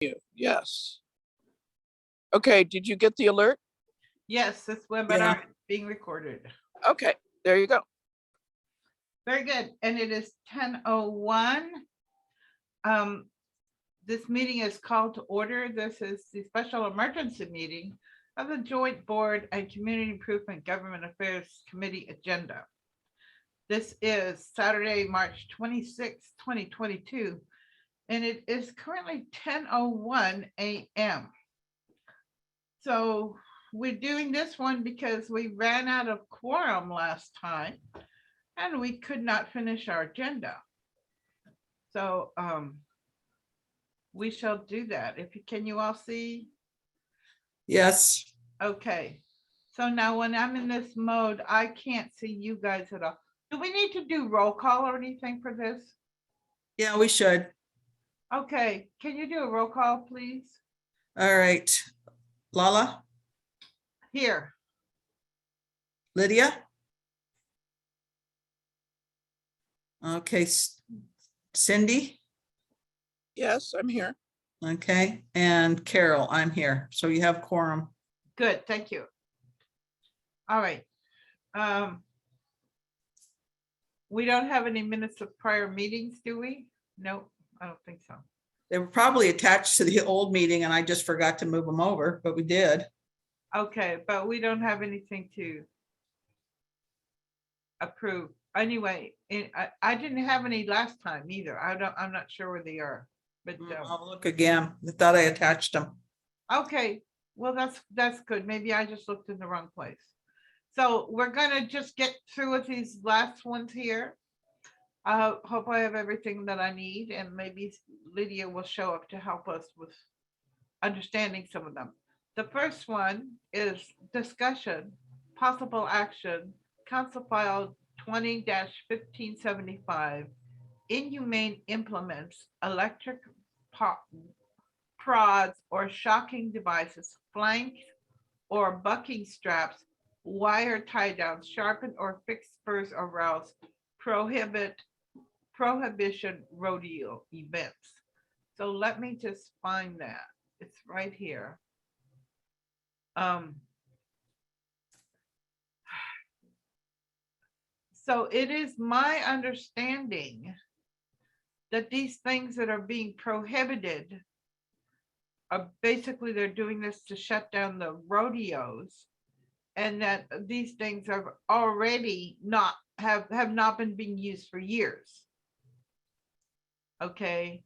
You, yes. Okay, did you get the alert? Yes, this webinar is being recorded. Okay, there you go. Very good. And it is 10:01. This meeting is called to order. This is the special emergency meeting of the Joint Board and Community Improvement Government Affairs Committee agenda. This is Saturday, March 26, 2022, and it is currently 10:01 a.m. So we're doing this one because we ran out of quorum last time and we could not finish our agenda. So we shall do that. Can you all see? Yes. Okay. So now when I'm in this mode, I can't see you guys at all. Do we need to do roll call or anything for this? Yeah, we should. Okay. Can you do a roll call, please? All right. Lala, Here. Lydia. Okay. Cindy. Yes, I'm here. Okay. And Carol, I'm here. So you have quorum. Good. Thank you. All right. We don't have any minutes of prior meetings, do we? Nope, I don't think so. They were probably attached to the old meeting and I just forgot to move them over, but we did. Okay, but we don't have anything to approve. Anyway, I didn't have any last time either. I'm not sure where they are, but I'll look again. I thought I attached them. okay. Well, that's good. Maybe I just looked in the wrong place. So we're gonna just get through with these last ones here. I hope I have everything that I need, and maybe Lydia will show up to help us with understanding some of them. The first one is discussion, possible action, Council File 20-1575, inhumane implements, electric prods or shocking devices, flank or bucking straps, wire tie downs, sharpened or fixed spurs or rowels, prohibition rodeo events. So let me just find that. It's right here. So it is my understanding that these things that are being prohibited are basically, they're doing this to shut down the rodeos, and that these things are already have not been being used for years. Okay,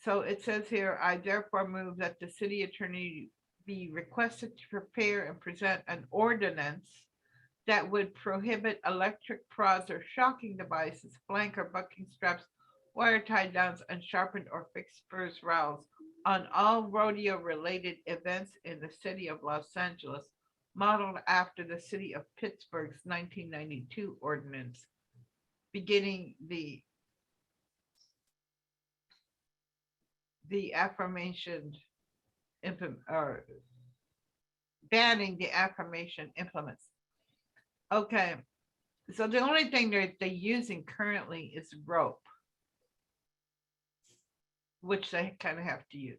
so it says here, I therefore move that the city attorney be requested to prepare and present an ordinance that would prohibit electric prods or shocking devices, flank or bucking straps, wire tie downs, and sharpened or fixed spurs rowels on all rodeo related events in the city of Los Angeles, modeled after the city of Pittsburgh's 1992 ordinance, beginning the aforementioned or banning the aforementioned implements. Okay, so the only thing they're using currently is rope, which they kind of have to use.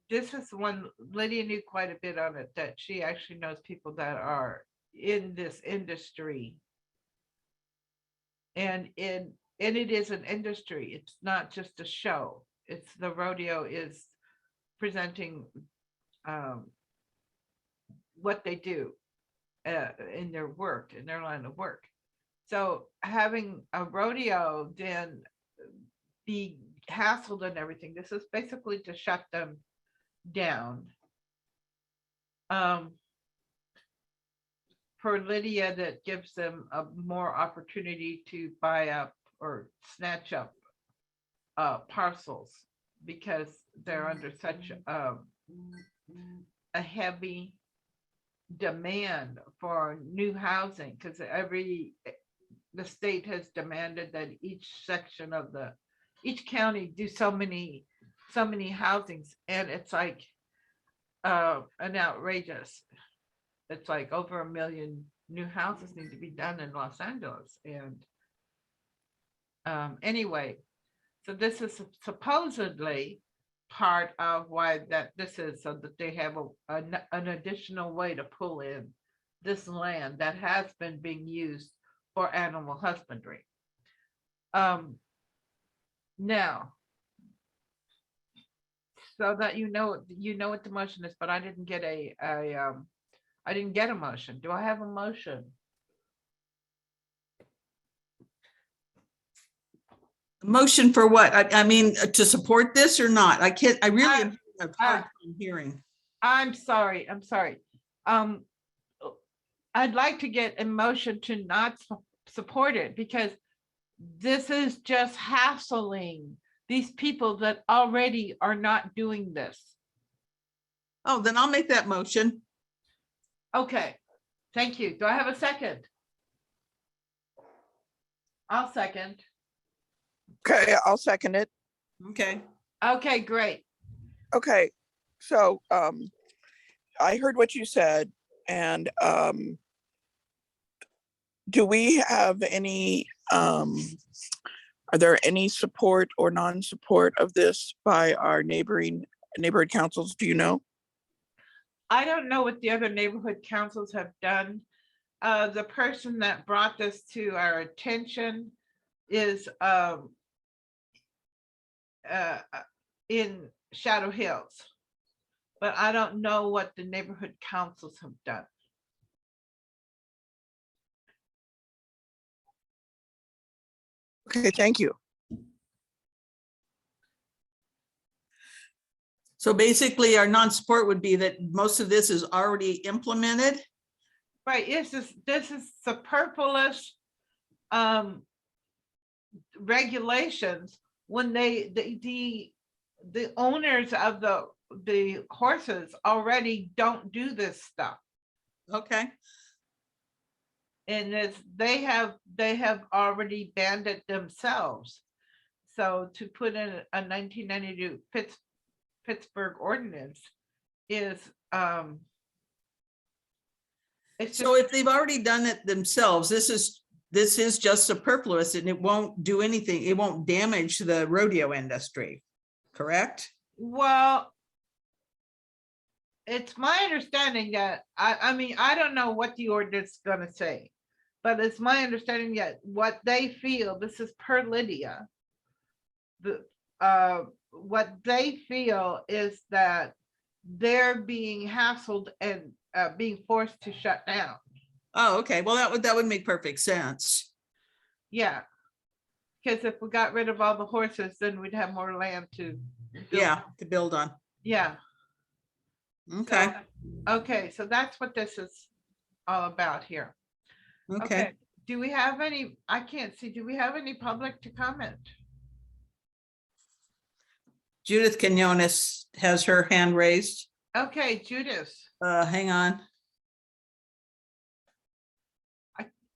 This is one Lydia knew quite a bit on it, that she actually knows people that are in this industry. And it is an industry. It's not just a show. It's the rodeo is presenting what they do in their work, in their line of work. So having a rodeo then be hassled and everything, this is basically to shut them down. For Lydia, that gives them a more opportunity to buy up or snatch up parcels, because they're under such a heavy demand for new housing, because the state has demanded that each section of each county do so many housings, and it's like an outrageous, it's like over 1 million new houses need to be done in Los Angeles, and Anyway, so this is supposedly part of why that this is, so that they have an additional way to pull in this land that has been being used for animal husbandry. Now, so that you know what the motion is, but I didn't get I didn't get a motion. Do I have a motion? Motion for what? I mean, to support this or not? I can't, I really have a hard time hearing. I'm sorry. I'd like to get a motion to not support it, because this is just hassling these people that already are not doing this. Oh, then I'll make that motion. Okay, thank you. Do I have a second? I'll second. Okay, I'll second it. Okay. Okay, great. Okay, so I heard what you said, and do we have any are there any support or non-support of this by our neighborhood councils? Do you know? I don't know what the other neighborhood councils have done. The person that brought this to our attention is in Shadow Hills, but I don't know what the neighborhood councils have done. Okay, thank you. So basically our non-support would be that most of this is already implemented. Right, this is superfluous regulations when the owners of the horses already don't do this stuff. Okay. And they have already banned it themselves. So to put in a 1992 Pittsburgh ordinance is it's So just, if they've already done it themselves, this is just superfluous and it won't do anything. It won't damage the rodeo industry, correct? well, it's my understanding that I mean, I don't know what the ordinance is gonna say, but it's my understanding that what they feel, this is per Lydia, what they feel is that they're being hassled and being forced to shut down. Oh, okay. Well, that would make perfect sense. Yeah. Because if we got rid of all the horses, then we'd have more land to build. Yeah, to build on. Yeah. Okay. Okay, so that's what this is all about here. Okay. Do we have any, I can't see, do we have any public to comment? Judith Quinones has her hand raised. Okay, Judith, Hang on.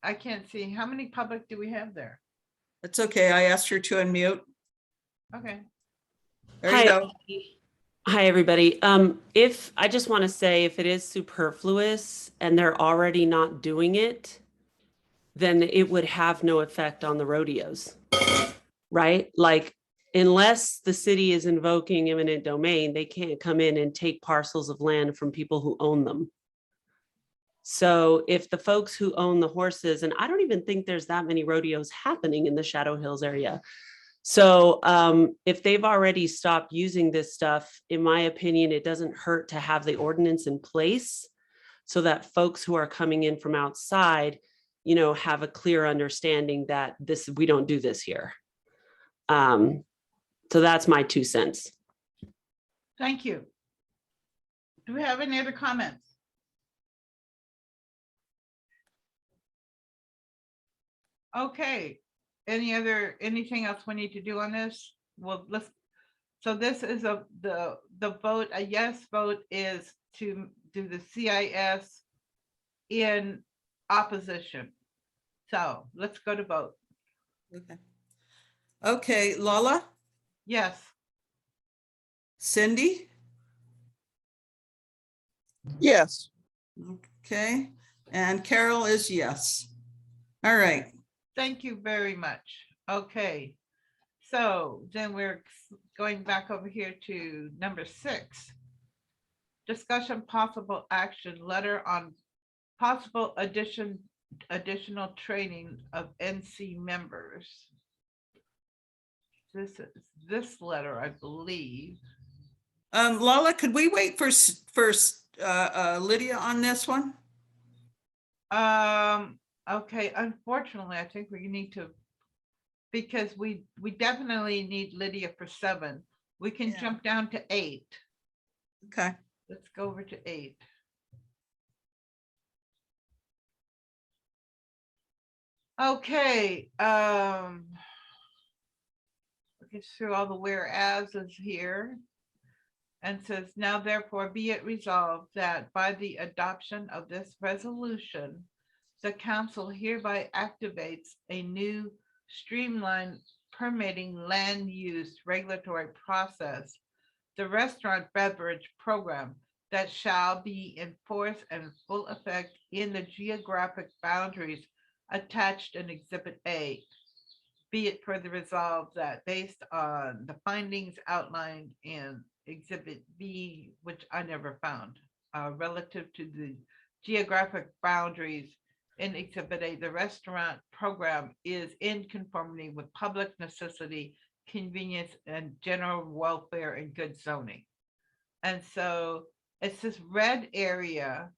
I can't see. How many public do we have there? It's okay. I asked her to unmute. Okay. There you go. Hi, everybody. If I just want to say, if it is superfluous and they're already not doing it, then it would have no effect on the rodeos, right? Like, unless the city is invoking eminent domain, they can't come in and take parcels of land from people who own them. So if the folks who own the horses, and I don't even think there's that many rodeos happening in the Shadow Hills area. So if they've already stopped using this stuff, in my opinion, it doesn't hurt to have the ordinance in place so that folks who are coming in from outside, you know, have a clear understanding that we don't do this here. So that's my 2 cents. Thank you. Do we have any other comments? Okay, anything else we need to do on this? Well, so this is the vote, a yes vote is to do the CIS in opposition. So let's go to vote. Okay. Okay, Lala, Yes. Cindy. Yes. Okay, and Carol is yes. All right. Thank you very much. Okay, so then we're going back over here to number 6. Discussion possible action letter on possible additional training of NC members. This is this letter, I believe. Lala, could we wait for Lydia on this one? Okay, unfortunately, I think we need to, because we definitely need Lydia for 7. We can Yeah. jump down to 8. Okay. Let's go over to 8. Okay, get through all the whereases here. And says, now therefore be it resolved that by the adoption of this resolution, the council hereby activates a new streamlined permitting land use regulatory process, the restaurant beverage program that shall be in force and full effect in the geographic boundaries attached in Exhibit A. Be it further resolved that based on the findings outlined in Exhibit B, which I never found, relative to the geographic boundaries in Exhibit A, the restaurant program is in conformity with public necessity, convenience, and general welfare and good zoning. And so it's this red area.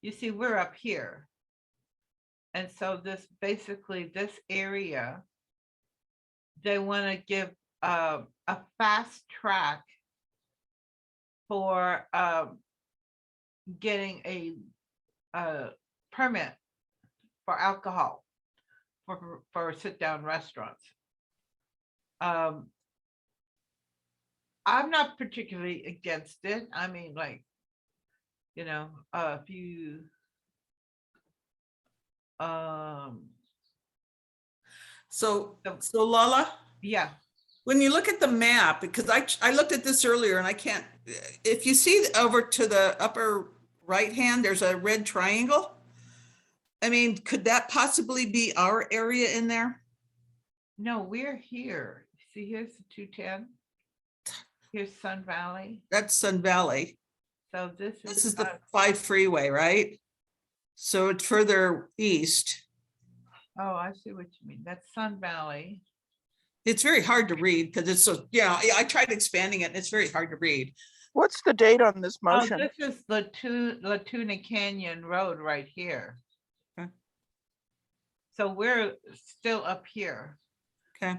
You see, we're up here. And so this basically this area, they want to give a fast track for getting a permit for alcohol for sit-down restaurants. I'm not particularly against it. I mean, like, you know, if you So Lala, yeah, when you look at the map, because I looked at this earlier and I can't, if you see over to the upper right hand, there's a red triangle. I mean, could that possibly be our area in there? no, we're here. See, here's the 210. Here's Sun Valley. That's Sun Valley. So this is the 5 freeway, right? So it's further east. Oh, I see what you mean. That's Sun Valley. It's very hard to read because it's so, yeah, I tried expanding it and it's very hard to read. What's the date on this Oh, motion? this is Latuna Canyon Road right here. Okay. So we're still up here. Okay.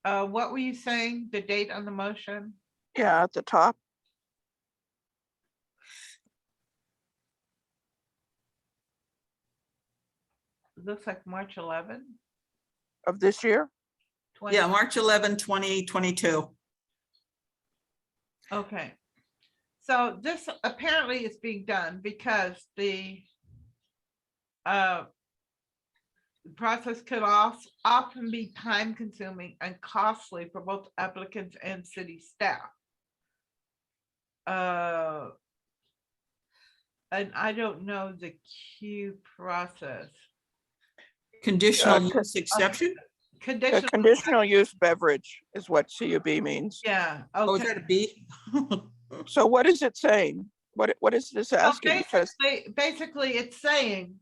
What were you saying? The date on the motion? Yeah, at the top. Looks like March 11. Of this year? Yeah, March 11, 2022. Okay. So this apparently is being done because the process could often be time consuming and costly for both applicants and city staff. And I don't know the queue process. Conditional use exception? A Conditional, conditional use beverage is what CUB means. yeah, Oh, is okay. that a B? So what is it saying? What is this So asking? Because basically it's saying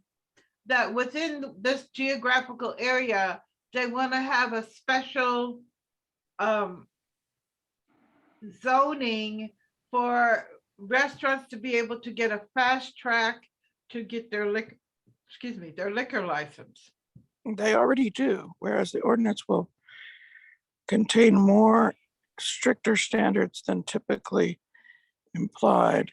that within this geographical area, they want to have a special zoning for restaurants to be able to get a fast track to get their liquor license. they already do, whereas the ordinance will contain more stricter standards than typically implied.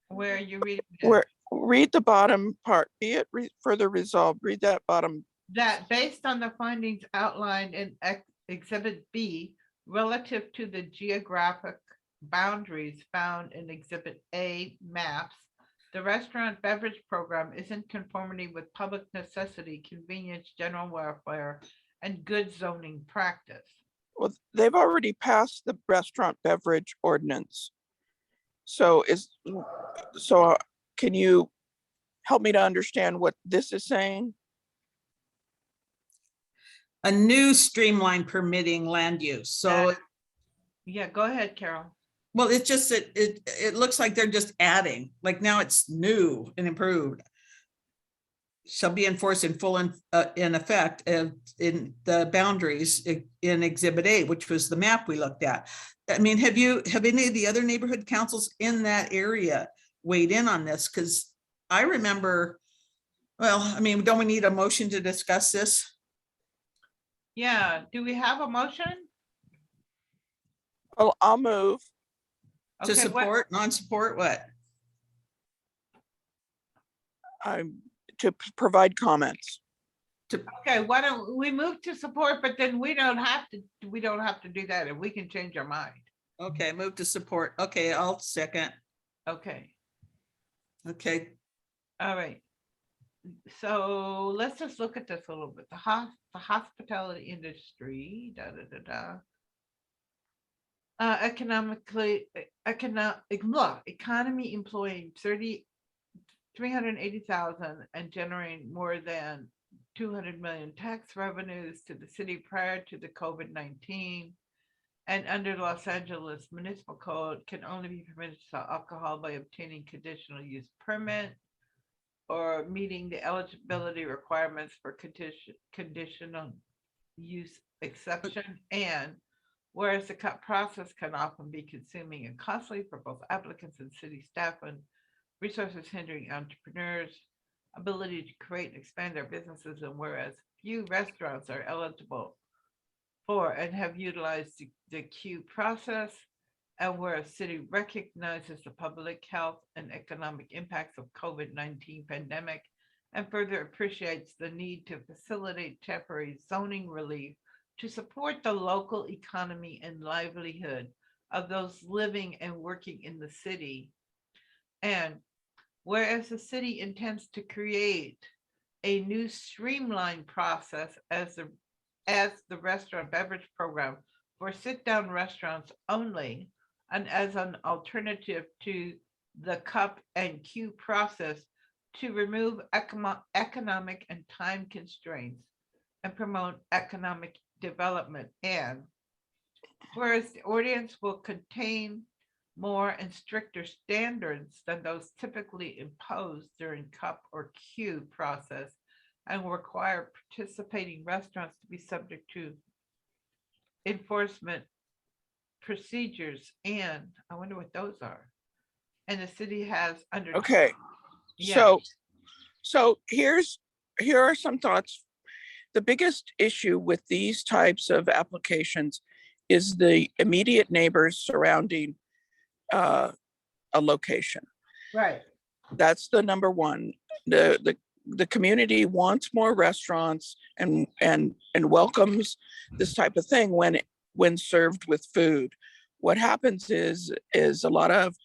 Where are you reading this? Where, read the bottom part, be it further resolved, read that bottom. That based on the findings outlined in Exhibit B relative to the geographic boundaries found in Exhibit A maps, the restaurant beverage program is in conformity with public necessity, convenience, general welfare, and good zoning practice. Well, they've already passed the restaurant beverage ordinance. So can you help me to understand what this is saying? a new streamline permitting land use. So, Yeah, go ahead, Carol. well, it's just that it looks like they're just adding, like now it's new and improved. Shall be enforced in full in effect in the boundaries in Exhibit A, which was the map we looked at. I mean, have any of the other neighborhood councils in that area weighed in on this? Because I remember, well, I mean, don't we need a motion to discuss this? Yeah, do we have a motion? Well, I'll move. To Okay, what, support, non-support, what? To provide comments. okay, why don't we move to support, but then we don't have to do that and we can change our mind. Okay, move to support. Okay, I'll second. Okay, Okay, all right. So let's just look at this a little bit. The hospitality industry, economy employing 380,000 and generating more than 200 million tax revenues to the city prior to the COVID-19. And under Los Angeles Municipal Code can only be permitted to sell alcohol by obtaining conditional use permit or meeting the eligibility requirements for conditional use exception. And whereas the cut process can often be consuming and costly for both applicants and city staff, and resources hindering entrepreneurs' ability to create and expand their businesses, and whereas few restaurants are eligible for and have utilized the queue process, and where a city recognizes the public health and economic impacts of COVID-19 pandemic, and further appreciates the need to facilitate temporary zoning relief to support the local economy and livelihood of those living and working in the city. And whereas the city intends to create a new streamlined process as the restaurant beverage program for sit-down restaurants only, and as an alternative to the cup and queue process to remove economic and time constraints and promote economic development. And whereas the ordinance will contain more and stricter standards than those typically imposed during cup or queue process, and will require participating restaurants to be subject to enforcement procedures. And I wonder what those are. And the city has under. Okay, Yeah. so here are some thoughts. The biggest issue with these types of applications is the immediate neighbors surrounding a location. Right. That's the number one. The community wants more restaurants and welcomes this type of thing when served with food. What happens is a lot of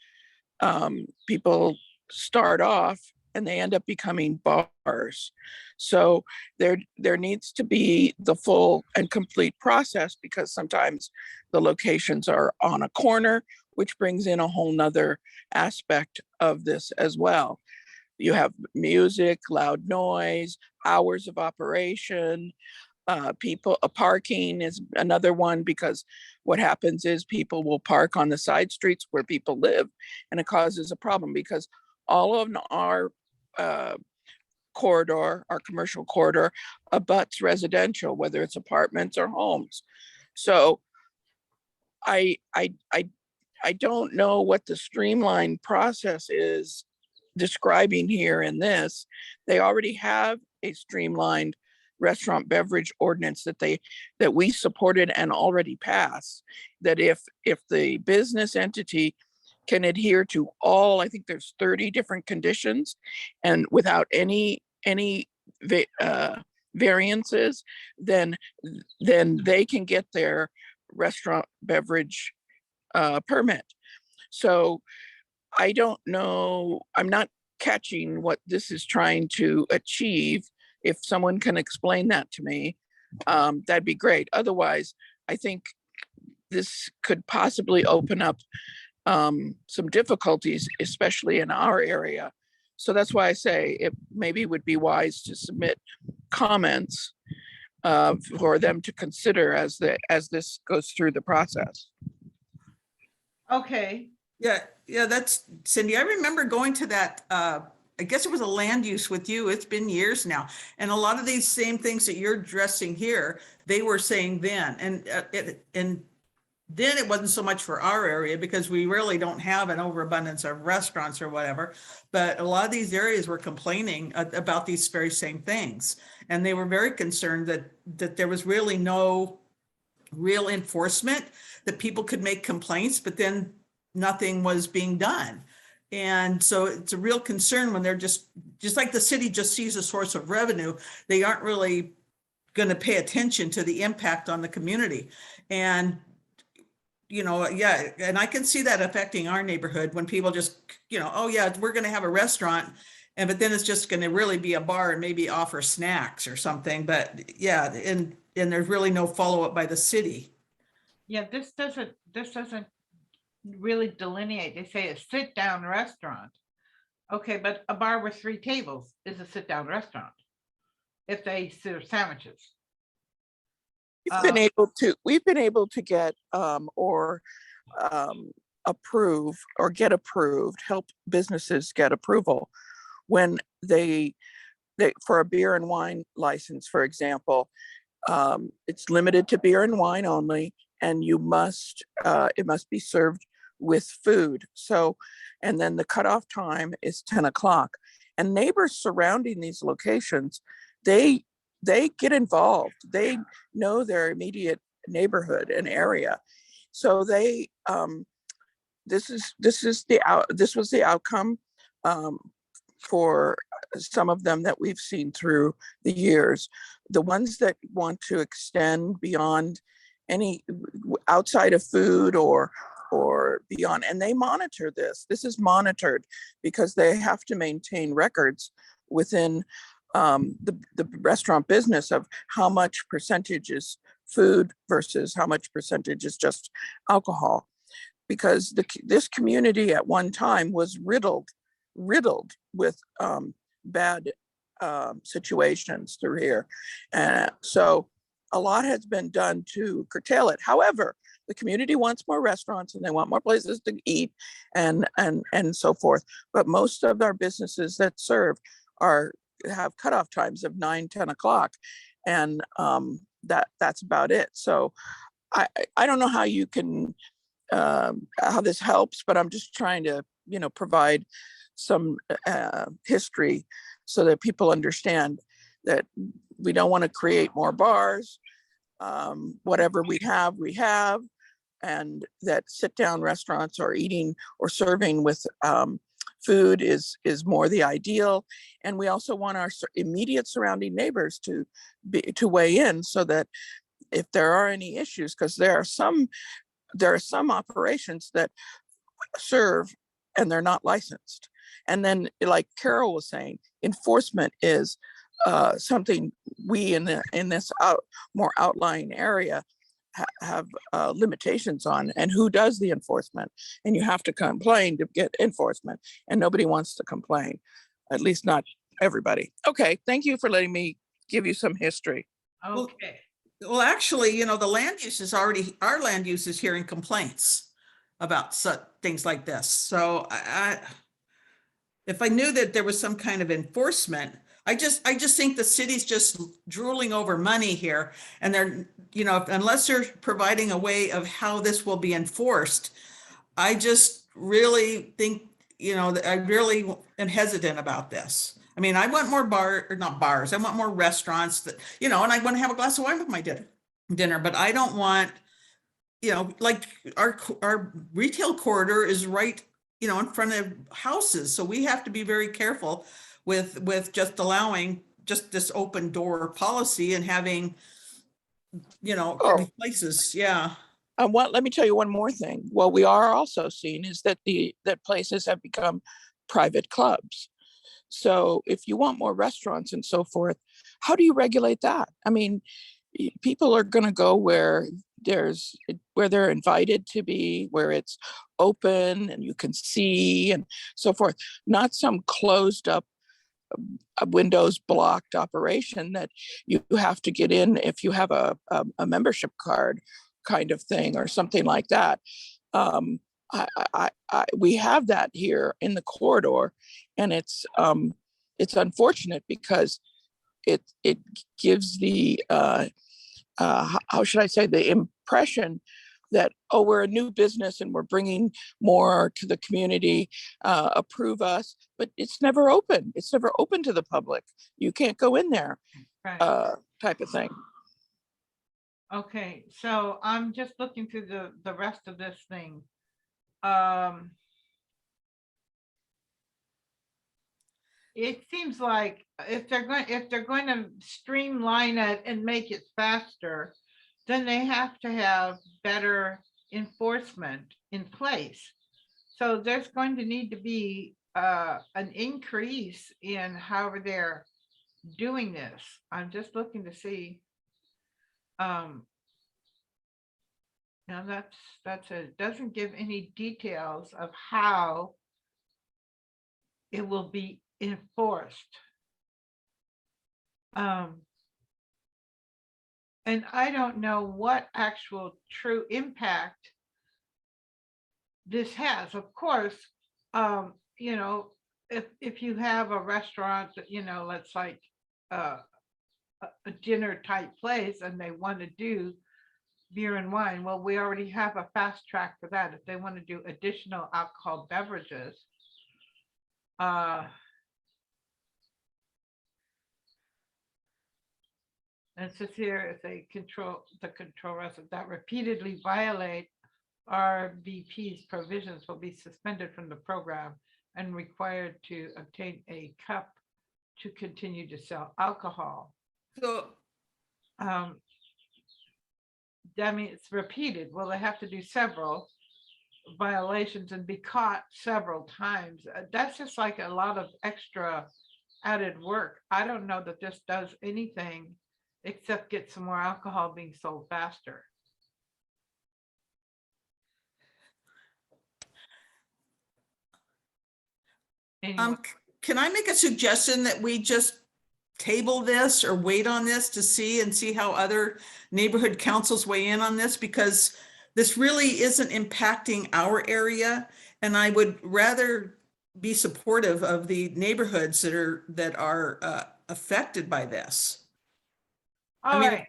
people start off and they end up becoming bars. So there needs to be the full and complete process, because sometimes the locations are on a corner, which brings in a whole nother aspect of this as well. You have music, loud noise, hours of operation, parking is another one, because what happens is people will park on the side streets where people live, and it causes a problem because all of our corridor, our commercial corridor, abuts residential, whether it's apartments or homes. So I don't know what the streamlined process is describing here in this. They already have a streamlined restaurant beverage ordinance that we supported and already passed, that if the business entity can adhere to all, I think there's 30 different conditions, and without any variances, then they can get their restaurant beverage permit. So I don't know, I'm not catching what this is trying to achieve. If someone can explain that to me, that'd be great. Otherwise, I think this could possibly open up some difficulties, especially in our area. So that's why I say it maybe would be wise to submit comments for them to consider as this goes through the process. Okay, Yeah, that's Cindy. I remember going to that, I guess it was a land use with you. It's been years now. And a lot of these same things that you're addressing here, they were saying then. And then it wasn't so much for our area because we really don't have an overabundance of restaurants or whatever. But a lot of these areas were complaining about these very same things. And they were very concerned that there was really no real enforcement, that people could make complaints, but then nothing was being done. And so it's a real concern when they're just like the city just sees a source of revenue, they aren't really going to pay attention to the impact on the community. And yeah, and I can see that affecting our neighborhood when people just, oh yeah, we're going to have a restaurant, but then it's just going to really be a bar and maybe offer snacks or something. But yeah, and there's really no follow-up by the city. yeah, this doesn't really delineate. They say a sit-down restaurant. Okay, but a bar with 3 tables is a sit-down restaurant if they serve sandwiches. We've been able to get approve or get approved, help businesses get approval when they for a beer and wine license, for example. It's limited to beer and wine only, and it must be served with food. So, and then the cutoff time is 10 o'clock. And neighbors surrounding these locations, they get involved. They know their immediate neighborhood and area. So they this was the outcome for some of them that we've seen through the years. The ones that want to extend beyond any outside of food or beyond, and they monitor this. This is monitored because they have to maintain records within the restaurant business of how much percentage is food versus how much percentage is just alcohol. Because this community at one time was riddled with bad situations through here. So a lot has been done to curtail it. However, the community wants more restaurants and they want more places to eat and so forth. But most of our businesses that serve have cutoff times of 9, 10 o'clock. And that's about it. So I don't know how you can, how this helps, but I'm just trying to, provide some history so that people understand that we don't want to create more bars. Whatever we have, and that sit-down restaurants or eating or serving with food is more the ideal. And we also want our immediate surrounding neighbors to weigh in so that if there are any issues, because there are some operations that serve and they're not licensed. And then, like Carol was saying, enforcement is something we in this more outlying area have limitations on, and who does the enforcement. And you have to complain to get enforcement, and nobody wants to complain, at least not everybody. Okay, thank you for letting me give you some history. Okay. Well, actually, the land use is our land use is hearing complaints about things like this. So if I knew that there was some kind of enforcement, I just think the city's just drooling over money here, and they're, unless they're providing a way of how this will be enforced, I just really think, I really am hesitant about this. I mean, I want more not bars. I want more restaurants that, and I want to have a glass of wine with my dinner, but I don't want, like our retail corridor is right, in front of houses. So we have to be very careful with just allowing just this open door policy and having, places. Yeah. Let me tell you one more thing. What we are also seeing is that that places have become private clubs. So if you want more restaurants and so forth, how do you regulate that? I mean, people are going to go where they're invited to be, where it's open and you can see and so forth, not some closed up a Windows blocked operation that you have to get in if you have a membership card kind of thing or something like that. We have that here in the corridor, and it's unfortunate because it gives the how should I say, the impression that, oh, we're a new business and we're bringing more to the community, approve us, but it's never open. It's never open to the public. You can't go in there, Right. type of thing. Okay, so I'm just looking through the rest of this thing. It seems like if they're going to streamline it and make it faster, then they have to have better enforcement in place. So there's going to need to be an increase in how they're doing this. I'm just looking to see. Now it doesn't give any details of how it will be enforced. And I don't know what actual true impact this has. Of course, you know, if you have a restaurant that, you know, let's like a dinner type place and they want to do beer and wine, well, we already have a fast track for that. If they want to do additional alcohol beverages, and it says here, if they control restaurant that repeatedly violate RVP's provisions will be suspended from the program and required to obtain a cup to continue to sell alcohol. So That means it's repeated. Well, they have to do several violations and be caught several times. That's just like a lot of extra added work. I don't know that this does anything except get some more alcohol being sold faster. Anyway, Can I make a suggestion that we just table this or wait on this to see how other neighborhood councils weigh in on this? Because this really isn't impacting our area. And I would rather be supportive of the neighborhoods that are affected by this. all mean- right.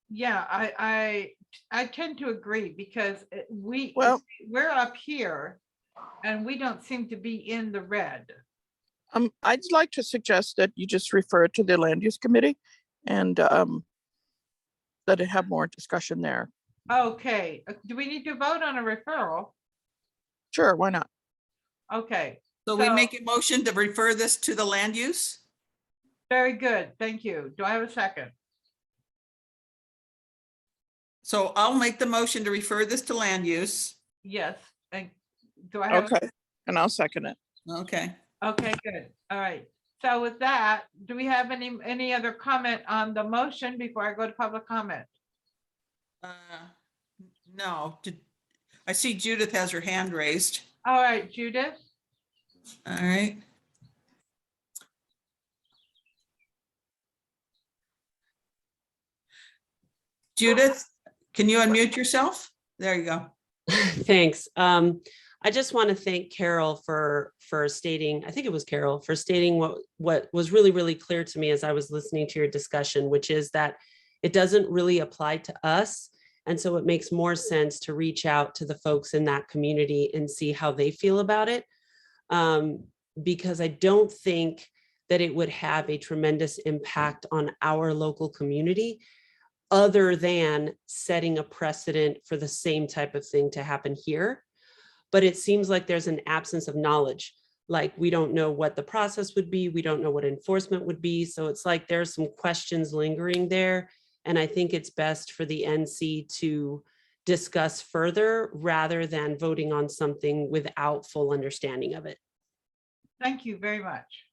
Yeah, I tend to agree because Well- we're up here and we don't seem to be in the red. I'd like to suggest that you just refer it to the land use committee and let it have more discussion there. Okay, do we need to vote on a referral? Sure, why not? Okay, So we So- make a motion to refer this to the land use? very good. Thank you. Do I have a second? So I'll make the motion to refer this to land use. Yes. And do I have? Okay, and I'll second it. Okay. Okay, good. All right. So with that, do we have any other comment on the motion before I go to public comment? No, I see Judith has her hand raised. All right, Judith. All right. Judith, can you unmute yourself? There you go. Thanks. I just want to thank Carol for stating, I think it was Carol, for stating what was really, really clear to me as I was listening to your discussion, which is that it doesn't really apply to us. And so it makes more sense to reach out to the folks in that community and see how they feel about it. Because I don't think that it would have a tremendous impact on our local community, other than setting a precedent for the same type of thing to happen here. But it seems like there's an absence of knowledge. Like, we don't know what the process would be. We don't know what enforcement would be. So it's like there's some questions lingering there. And I think it's best for the NC to discuss further rather than voting on something without full understanding of it. Thank you very much.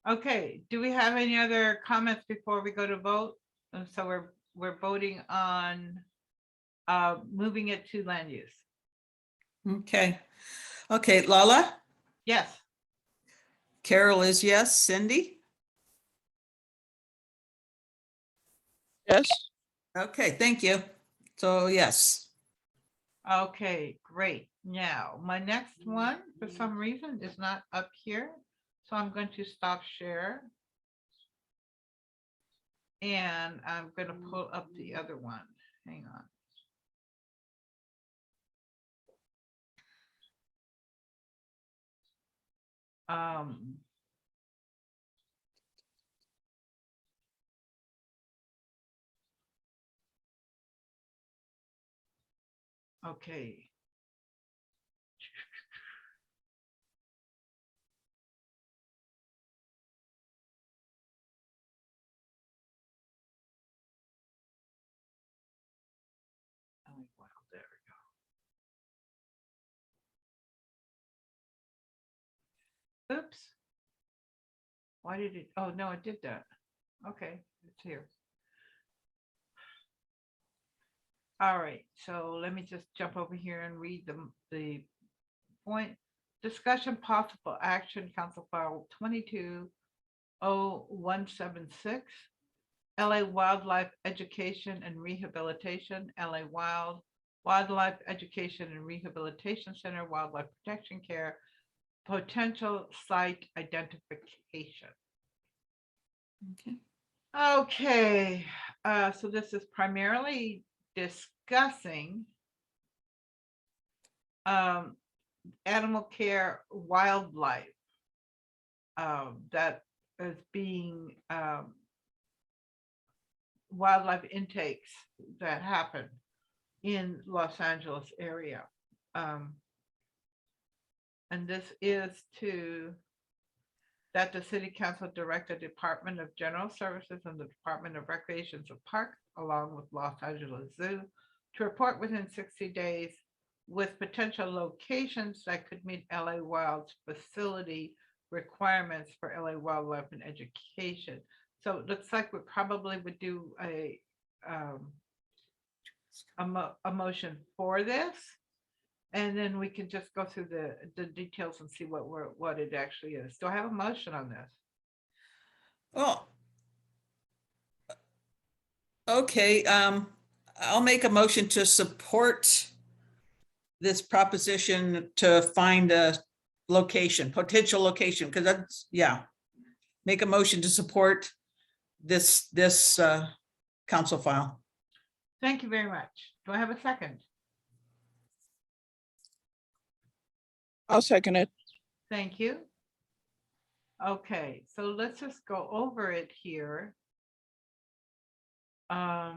Okay, do we have any other comments before we go to vote? And so we're voting on moving it to land use. Okay. Okay, Lala, Yes. Carol is yes. Cindy? Yes, Okay, thank you. So yes. Okay, great. Now, my next one, for some reason, is not up here. So I'm going to stop share. And I'm going to pull up the other one. Hang on. Okay. Oh, wow, there we go. Oops. Why did it? Oh, no, it did that. Okay, it's here. All right, so let me just jump over here and read the point. Discussion possible action, Council File 220176. LA Wildlife Education and Rehabilitation, LA Wildlife Education and Rehabilitation Center, Wildlife Protection Care, potential site identification. Okay. Okay, so this is primarily discussing animal care wildlife that is being wildlife intakes that happen in Los Angeles area. And this is that the City Council direct the Department of General Services and the Department of Recreations of Parks, along with Los Angeles Zoo, to report within 60 days with potential locations that could meet LA Wild's facility requirements for LA Wildlife and Education. So it looks like we probably would do a motion for this. And then we can just go through the details and see what it actually is. Do I have a motion on this? Well, okay, I'll make a motion to support this proposition to find a location, potential location, because that's, yeah. Make a motion to support this council file. Thank you very much. Do I have a second? I'll second it. Thank you. Okay, so let's just go over it here. So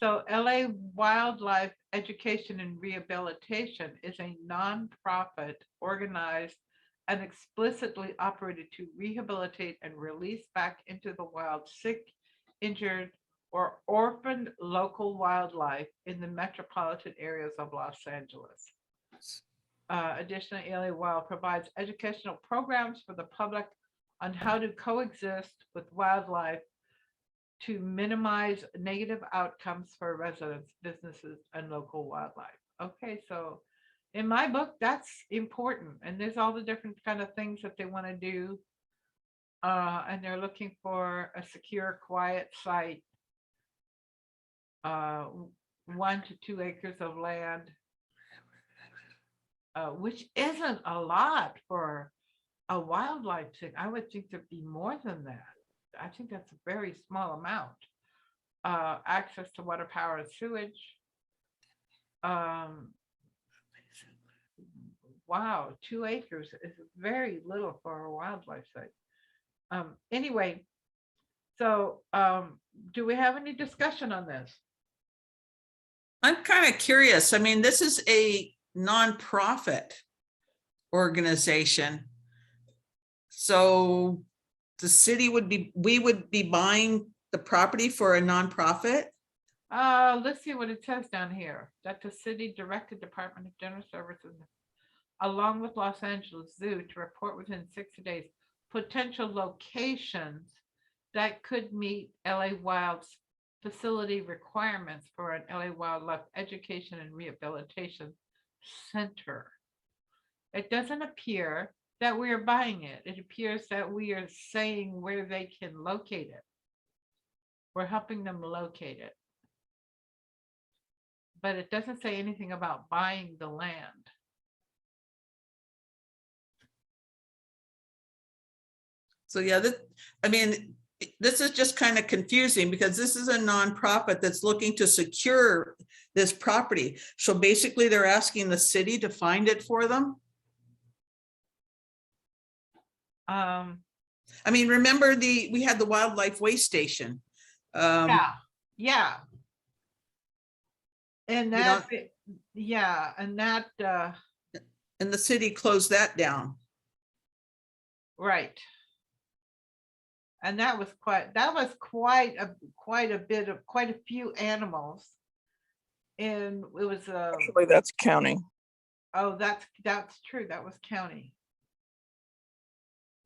LA Wildlife Education and Rehabilitation is a nonprofit organized and explicitly operated to rehabilitate and release back into the wild sick, injured, or orphaned local wildlife in the metropolitan areas of Los Angeles. Additionally, LA Wild provides educational programs for the public on how to coexist with wildlife to minimize negative outcomes for residents, businesses, and local wildlife. Okay, so in my book, that's important. And there's all the different kind of things that they want to do. And they're looking for a secure, quiet site, 1 to 2 acres of land, which isn't a lot for a wildlife thing. I would think there'd be more than that. I think that's a very small amount. Access to water, power, and sewage. Wow, 2 acres is very little for a wildlife site. Anyway, so do we have any discussion on this? I'm kind of curious. I mean, this is a nonprofit organization. So the city we would be buying the property for a nonprofit? Let's see what it says down here. That the city directed Department of General Services along with Los Angeles Zoo to report within 60 days potential locations that could meet LA Wild's facility requirements for an LA Wildlife Education and Rehabilitation Center. It doesn't appear that we are buying it. It appears that we are saying where they can locate it. We're helping them locate it. But it doesn't say anything about buying the land. So yeah, I mean, this is just kind of confusing because this is a nonprofit that's looking to secure this property. So basically they're asking the city to find it for them. I mean, remember we had the wildlife waste station. Yeah. And You that, yeah, and that, and the city closed that down. right. And that was quite a few animals. And it was, Actually, that's county. oh, that's true. That was county.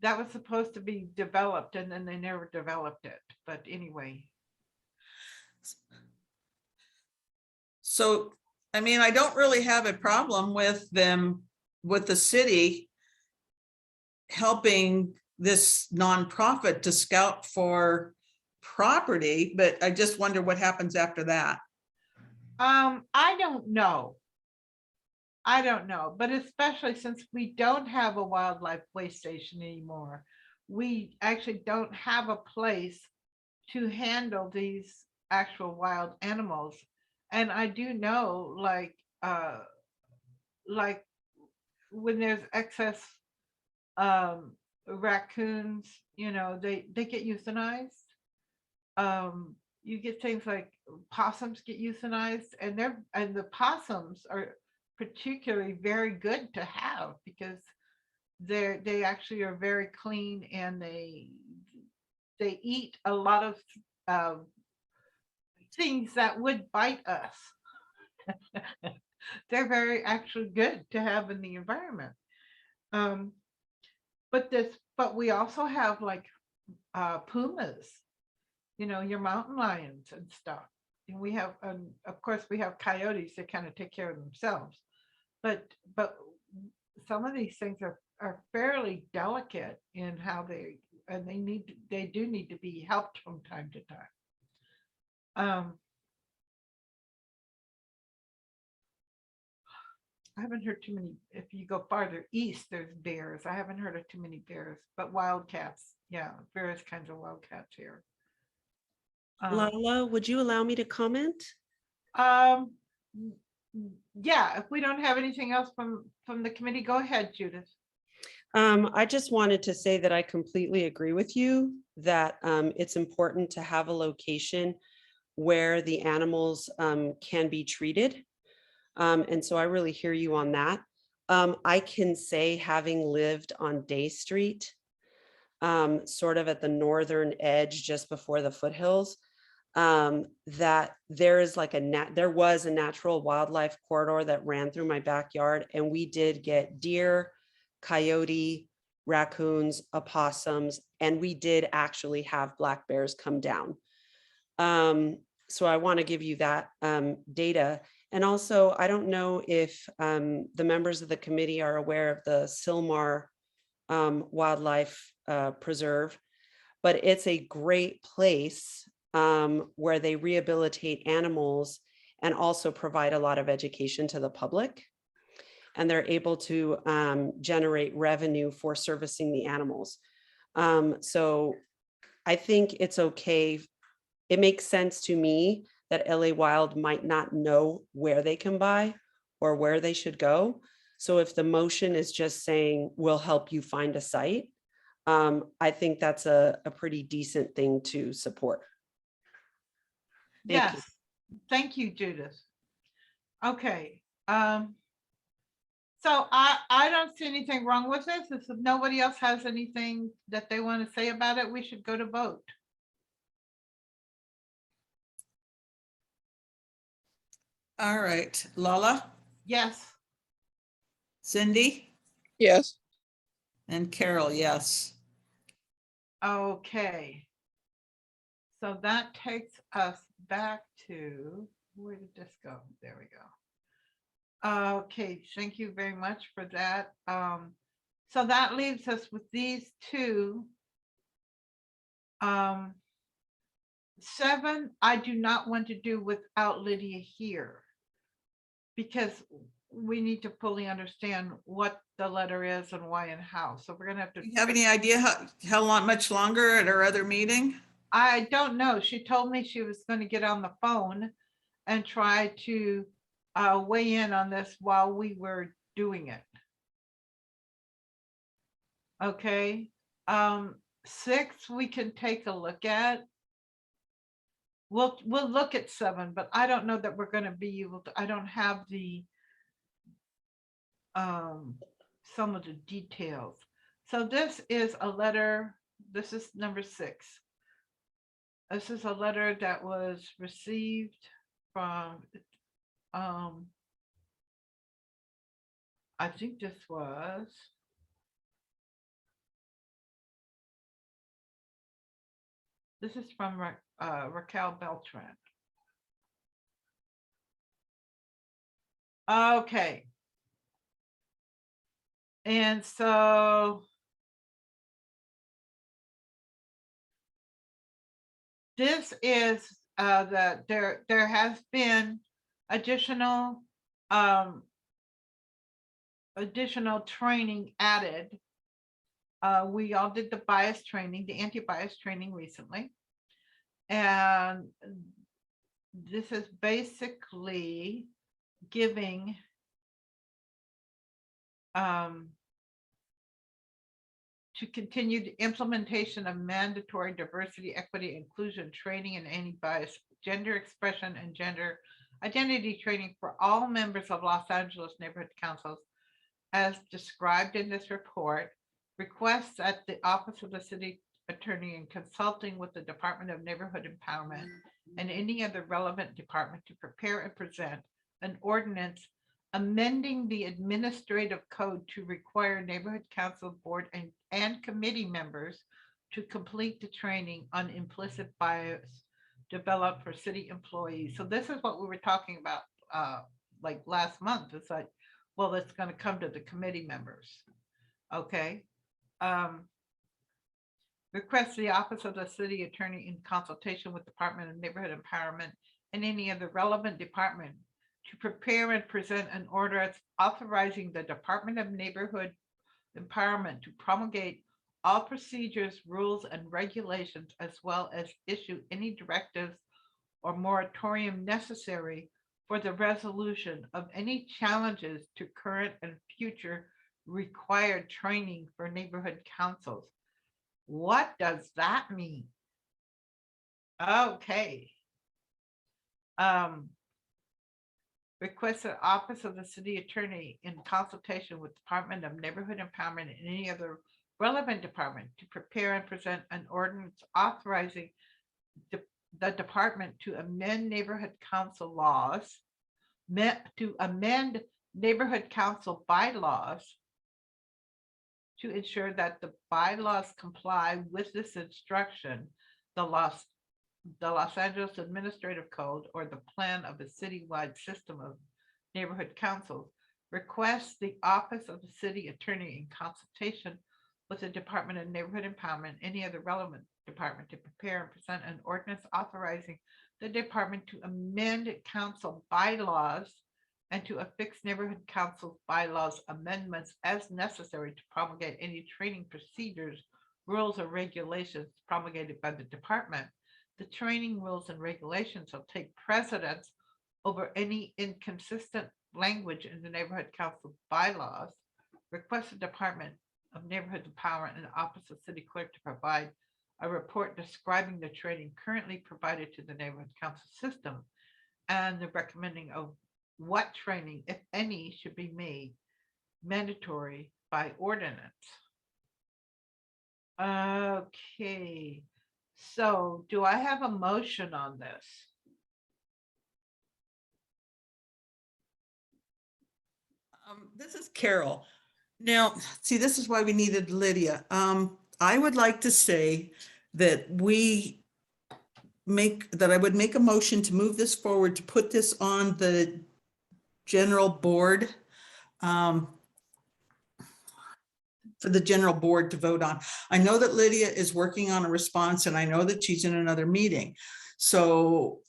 That was supposed to be developed and then they never developed it. But anyway. So, I mean, I don't really have a problem with them, with the city helping this nonprofit to scout for property, but I just wonder what happens after that. I don't know. But especially since we don't have a wildlife waste station anymore, we actually don't have a place to handle these actual wild animals. And I do know, like when there's excess raccoons, you know, they get euthanized. You get things like possums get euthanized, and the possums are particularly very good to have because they actually are very clean, and they eat a lot of things that would bite us. They're very actually good to have in the environment. But we also have like pumas, you know, your mountain lions and stuff. And we have, of course, we have coyotes that kind of take care of themselves. But some of these things are fairly delicate in how they do need to be helped from time to time. I haven't heard too many. If you go farther east, there's bears. I haven't heard of too many bears, but wildcats, yeah, various kinds of wildcats here. Lala, would you allow me to comment? Yeah, if we don't have anything else from the committee, go ahead, Judith. I just wanted to say that I completely agree with you that it's important to have a location where the animals can be treated. And so I really hear you on that. I can say, having lived on Day Street, sort of at the northern edge just before the foothills, that there is like there was a natural wildlife corridor that ran through my backyard, and we did get deer, coyote, raccoons, opossums, and we did actually have black bears come down. So I want to give you that data. And also, I don't know if the members of the committee are aware of the Silmar Wildlife Preserve, but it's a great place where they rehabilitate animals and also provide a lot of education to the public. And they're able to generate revenue for servicing the animals. So I think it's okay. It makes sense to me that LA Wild might not know where they can buy or where they should go. So if the motion is just saying, we'll help you find a site, I think that's a pretty decent thing to support. Yes, thank you, Judith. Okay, so I don't see anything wrong with this. If nobody else has anything that they want to say about it, we should go to vote. All right, Lala, Yes. Cindy, Yes. and Carol, yes. Okay. So that takes us back to, where did this go? There we go. Okay, thank you very much for that. So that leaves us with these two. 7, I do not want to do without Lydia here. Because we need to fully understand what the letter is and why and how. So we're gonna have to. Do you have any idea how long, much longer at our other meeting? I don't know. She told me she was going to get on the phone and try to weigh in on this while we were doing it. Okay. 6, we can take a look at. We'll look at 7, but I don't know that we're going to be able to. I don't have the some of the details. So this is a letter. This is number 6. This is a letter that was received from, I think this was, this is from Raquel Beltran. Okay. And so this is that there has been additional training added. We all did the bias training, the anti-bias training recently. And this is basically giving to continue the implementation of mandatory diversity, equity, inclusion training and anti-bias, gender expression and gender identity training for all members of Los Angeles neighborhood councils as described in this report. Requests at the Office of the City Attorney in consulting with the Department of Neighborhood Empowerment and any other relevant department to prepare and present an ordinance amending the administrative code to require neighborhood council board and committee members to complete the training on implicit bias developed for city employees. So this is what we were talking about like last month. It's like, well, it's going to come to the committee members. Okay. Request the Office of the City Attorney in consultation with Department of Neighborhood Empowerment and any other relevant department to prepare and present an order authorizing the Department of Neighborhood Empowerment to promulgate all procedures, rules, and regulations, as well as issue any directives or moratorium necessary for the resolution of any challenges to current and future required training for neighborhood councils. What does that mean? Okay. Request the Office of the City Attorney in consultation with Department of Neighborhood Empowerment and any other relevant department to prepare and present an ordinance authorizing the department to amend neighborhood council laws, to amend neighborhood council bylaws to ensure that the bylaws comply with this instruction, the Los Angeles Administrative Code, or the plan of a citywide system of neighborhood councils. Requests the Office of the City Attorney in consultation with the Department of Neighborhood Empowerment, any other relevant department, to prepare and present an ordinance authorizing the department to amend council bylaws and to affix neighborhood council bylaws amendments as necessary to promulgate any training procedures, rules, or regulations promulgated by the department. The training rules and regulations will take precedence over any inconsistent language in the neighborhood council bylaws. Request the Department of Neighborhood Empowerment and the Office of City Clerk to provide a report describing the training currently provided to the neighborhood council system and the recommending of what training, if any, should be made mandatory by ordinance. Okay, so do I have a motion on this? This is Carol. Now, see, this is why we needed Lydia. I would like to say that I would make a motion to move this forward, to put this on the general board for the general board to vote on. I know that Lydia is working on a response, and I know that she's in another meeting. So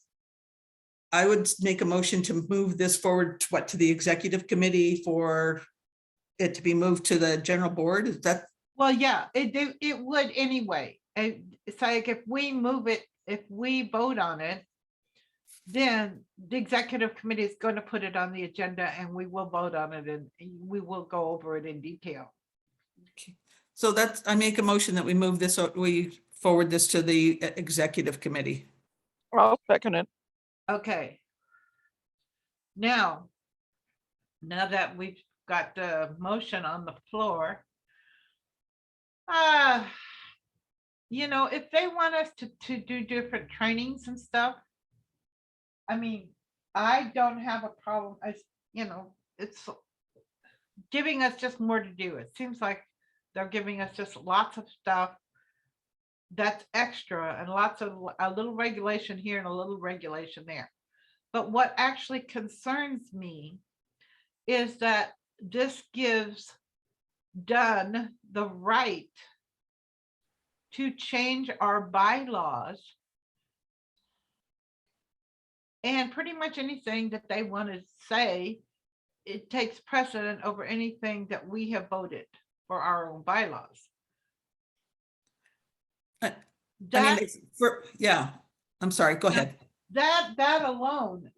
I would make a motion to move this forward to the executive committee for it to be moved to the general board. Is that? Well, yeah, it would anyway. It's like if we move it, if we vote on it, then the executive committee is going to put it on the agenda and we will vote on it and we will go over it in detail. Okay. So that's, I make a motion that we move this, we forward this to the executive committee. I'll second it. Okay. Now that we've got the motion on the floor, you know, if they want us to do different trainings and stuff, I mean, I don't have a problem. You know, it's giving us just more to do. It seems like they're giving us just lots of stuff that's extra and lots of a little regulation here and a little regulation there. But what actually concerns me is that this gives Dunn the right to change our bylaws and pretty much anything that they want to say, it takes precedent over anything that we have voted for our own bylaws. I That, mean, yeah, I'm sorry, go ahead. that alone,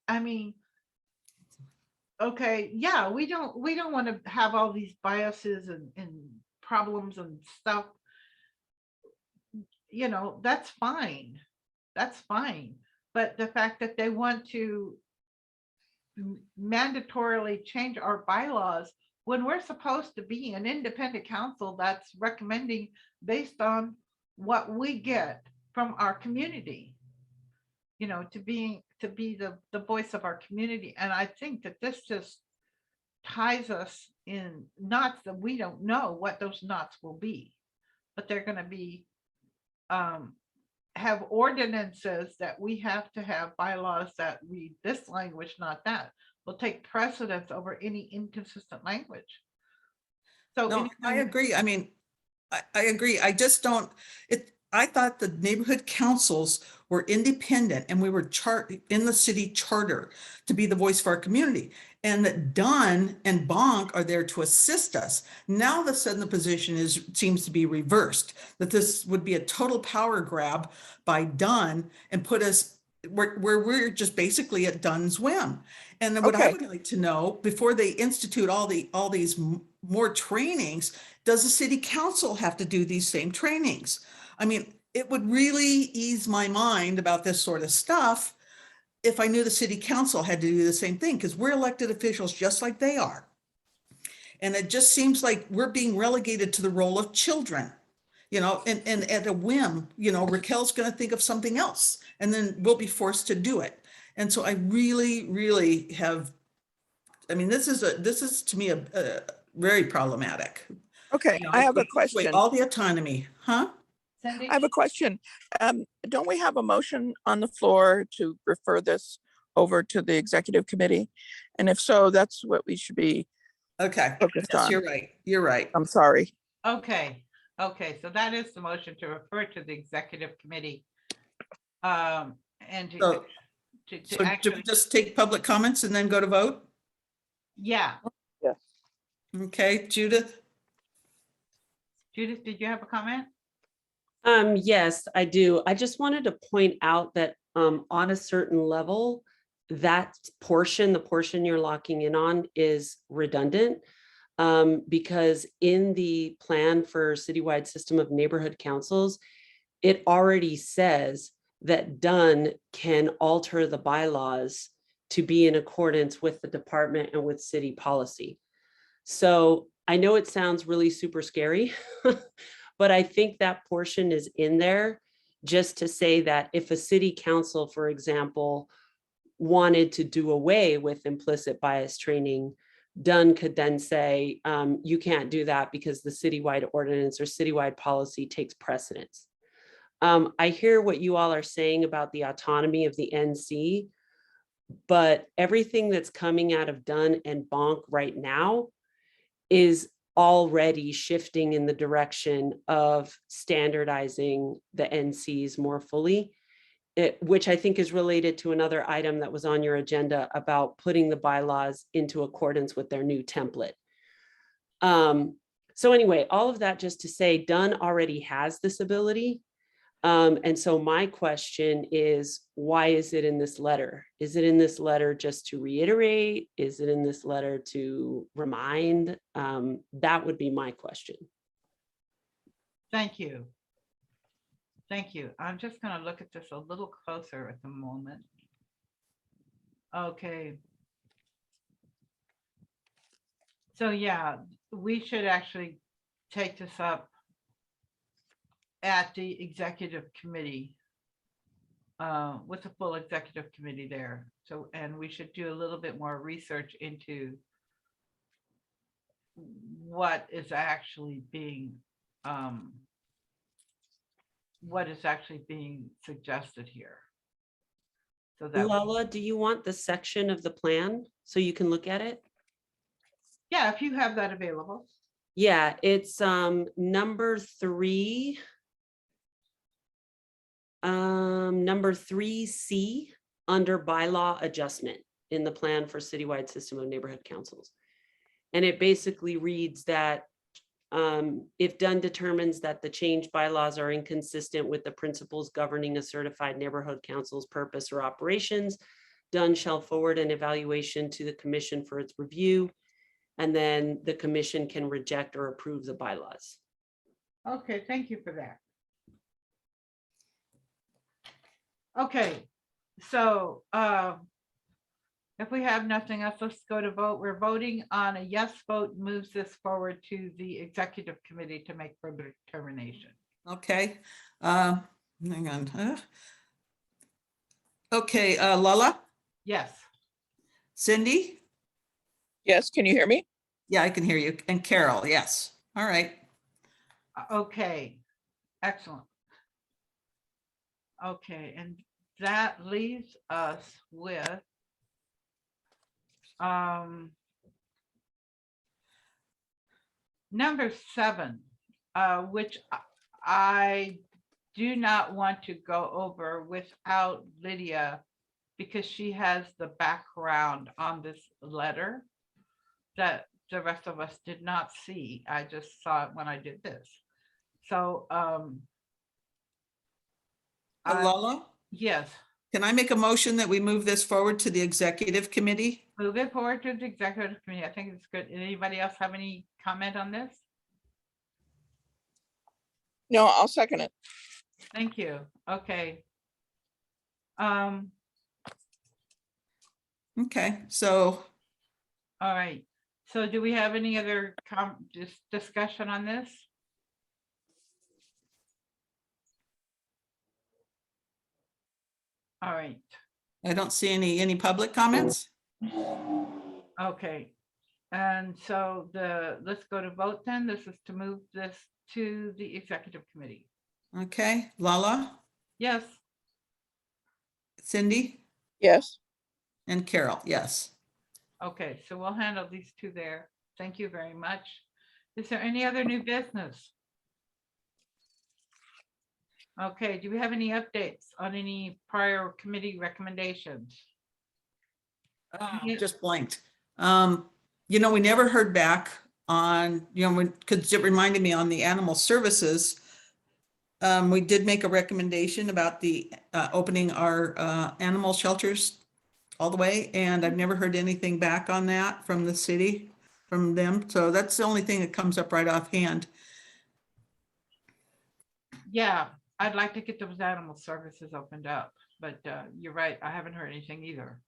I mean, okay, yeah, we don't want to have all these biases and problems and stuff. You know, that's fine. That's fine. But the fact that they want to mandatorily change our bylaws when we're supposed to be an independent council that's recommending based on what we get from our community, you know, to be the voice of our community. And I think that this just ties us in knots that we don't know what those knots will be, but they're going to be have ordinances that we have to have bylaws that read this language, not that, will take precedence over any inconsistent language. So No, I agree. I mean, I agree. I just don't, I thought the neighborhood councils were independent and we were in the city charter to be the voice for our community. And that Dunn and Bonk are there to assist us. Now the sudden position seems to be reversed, that this would be a total power grab by Dunn and put us where we're just basically at Dunn's whim. And then what I Okay. would like to know before they institute all these more trainings, does the city council have to do these same trainings? I mean, it would really ease my mind about this sort of stuff if I knew the city council had to do the same thing, because we're elected officials just like they are. And it just seems like we're being relegated to the role of children, you know, and at a whim, you know, Raquel's going to think of something else and then we'll be forced to do it. And so I really, really have, I mean, this is to me a very problematic. Okay, You know, I have a it takes away question. all the autonomy, huh? Cindy? I have a question. Don't we have a motion on the floor to refer this over to the executive committee? And if so, that's what we should be Okay, focused yes, on. you're right. You're right. I'm sorry. Okay, so that is the motion to refer to the executive committee. And So do actually, we just take public comments and then go to vote? yeah. Yes. Okay, Judith? Judith, did you have a comment? Yes, I do. I just wanted to point out that on a certain level, that portion, the portion you're locking in on, is redundant because in the plan for citywide system of neighborhood councils, it already says that Dunn can alter the bylaws to be in accordance with the department and with city policy. So I know it sounds really super scary, but I think that portion is in there just to say that if a city council, for example, wanted to do away with implicit bias training, Dunn could then say, you can't do that because the citywide ordinance or citywide policy takes precedence. I hear what you all are saying about the autonomy of the NC, but everything that's coming out of Dunn and Bonk right now is already shifting in the direction of standardizing the NCs more fully, which I think is related to another item that was on your agenda about putting the bylaws into accordance with their new template. So anyway, all of that just to say, Dunn already has this ability. And so my question is, why is it in this letter? Is it in this letter just to reiterate? Is it in this letter to remind? That would be my question. Thank you. Thank you. I'm just going to look at this a little closer at the moment. Okay. So yeah, we should actually take this up at the executive committee, with the full executive committee there. So, and we should do a little bit more research into what is actually being suggested here. So that, Lala, do you want the section of the plan so you can look at it? yeah, if you have that available. Yeah, it's number 3. Number 3C under bylaw adjustment in the plan for citywide system of neighborhood councils. And it basically reads that if Dunn determines that the changed bylaws are inconsistent with the principles governing a certified neighborhood council's purpose or operations, Dunn shall forward an evaluation to the commission for its review, and then the commission can reject or approve the bylaws. Okay, thank you for that. Okay, so if we have nothing else, let's go to vote. We're voting on a yes vote moves this forward to the executive committee to make further determination. Okay, hang on. Okay, Lala, Yes. Cindy? Yes, can you hear me? Yeah, I can hear you. And Carol, yes. All right. Okay, excellent. Okay, and that leaves us with number 7, which I do not want to go over without Lydia, because she has the background on this letter that the rest of us did not see. I just saw it when I did this. So Lala, yes, can I make a motion that we move this forward to the executive committee? move it forward to the executive committee. I think it's good. Anybody else have any comment on this? No, I'll second it. Thank you. Okay. Okay, so All right. So do we have any other discussion on this? All right. I don't see any public comments. Okay. And so let's go to vote then. This is to move this to the executive committee. Okay, Lala, Yes. Cindy, Yes. and Carol, yes. Okay, so we'll handle these two there. Thank you very much. Is there any other new business? Okay, do we have any updates on any prior committee recommendations? Just blanked. You know, we never heard back on, you know, because it reminded me on the animal services. We did make a recommendation about the opening our animal shelters all the way, and I've never heard anything back on that from the city, from them. So that's the only thing that comes up right offhand. Yeah, I'd like to get those animal services opened up, but you're right, I haven't heard anything either.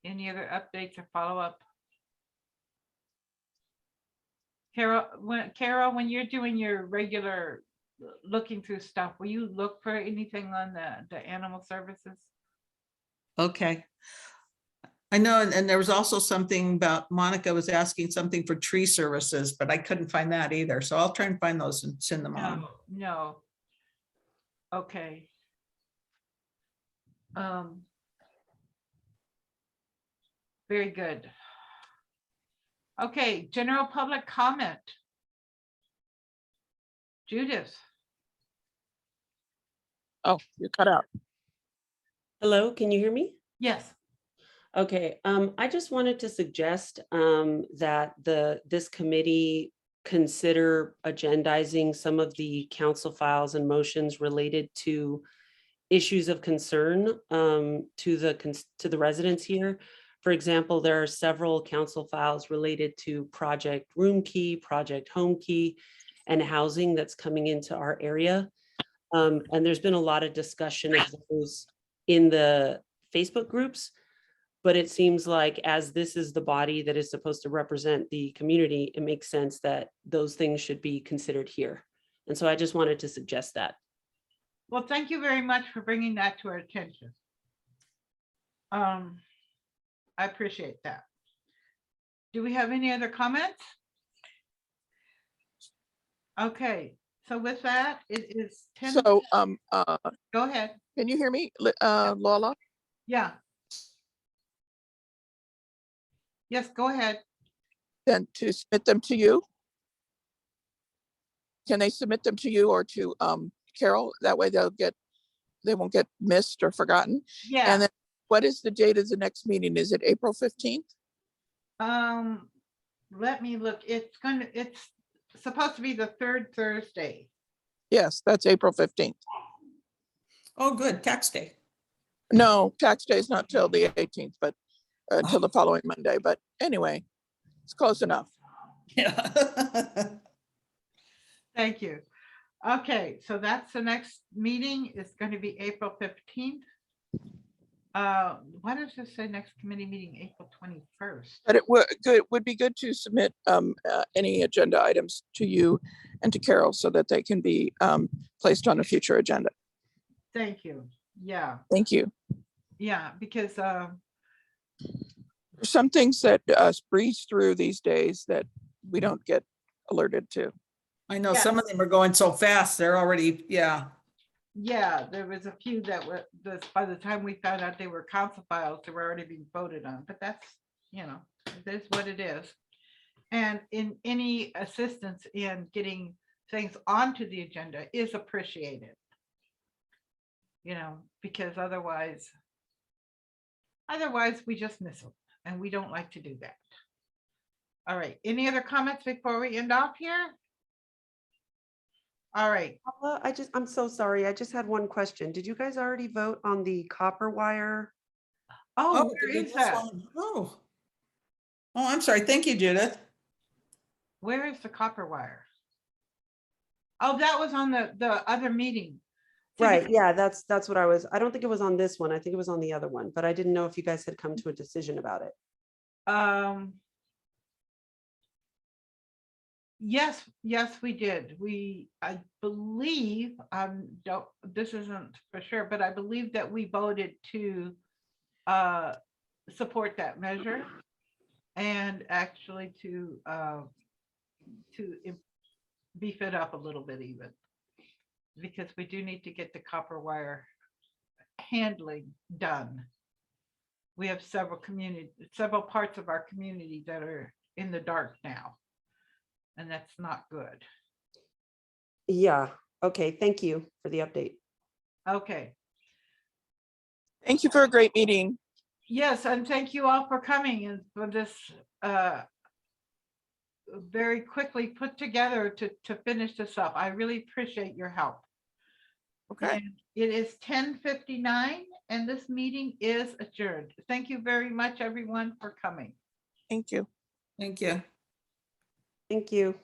Any other updates or follow-up? Carol, when you're doing your regular looking through stuff, will you look for anything on the animal services? Okay. I know, and there was also something about Monica was asking something for tree services, but I couldn't find that either. So I'll try and find those and send them on. No. Okay. Very good. Okay, general public comment. Judith. Oh, you're cut out. Hello, can you hear me? Yes. Okay, I just wanted to suggest that this committee consider agendizing some of the council files and motions related to issues of concern to the residents here. For example, there are several council files related to Project Room Key, Project Home Key, and housing that's coming into our area. And there's been a lot of discussion of those in the Facebook groups, but it seems like as this is the body that is supposed to represent the community, it makes sense that those things should be considered here. And so I just wanted to suggest that. Well, thank you very much for bringing that to our attention. I appreciate that. Do we have any other comments? Okay, so with that, it is 10. So, Go ahead. can you hear me, Lola? Yeah. Yes, go ahead. Then to submit them to you? Can they submit them to you or to Carol? That way they won't get missed or forgotten. Yeah. And then what is the date of the next meeting? Is it April 15th? Let me look. It's supposed to be the third Thursday. Yes, that's April 15th. Oh, good, tax day. No, tax day is not till the 18th, but until the following Monday. But anyway, it's close enough. Yeah. Thank you. Okay, so that's the next meeting is going to be April 15th. Why does this say next committee meeting, April 21st? But it would be good to submit any agenda items to you and to Carol so that they can be placed on a future agenda. Thank you. Yeah, Thank you. yeah, because There's some things that breeze through these days that we don't get alerted to. I know some of them are going so fast, they're already, yeah. yeah, there was a few that were by the time we found out they were council files, they were already being voted on, but that's, that's what it is. And in any assistance in getting things onto the agenda is appreciated. Because otherwise we just miss them and we don't like to do that. All right, any other comments before we end off here? All right. I'm so sorry. I just had one question. Did you guys already vote on the copper wire? Oh, did where they is just that? want- Oh, I'm sorry. Thank you, Judith. Where is the copper wire? Oh, that was on the other meeting. See, Right, yeah, that's what I don't think it was on this one. I think it was on the other one, but I didn't know if you guys had come to a decision about it. Yes, we did. I believe, this isn't for sure, but I believe that we voted to support that measure and actually to beef it up a little bit even, because we do need to get the copper wire handling done. We have several parts of our community that are in the dark now. And that's not good. Yeah, okay, thank you for the update. Okay. Thank you for a great meeting. Yes, and thank you all for coming and for this very quickly put together to finish this up. I really appreciate your help. Okay. And it is 10:59 and this meeting is adjourned. Thank you very much, everyone, for coming. Thank you. Thank you. Thank you.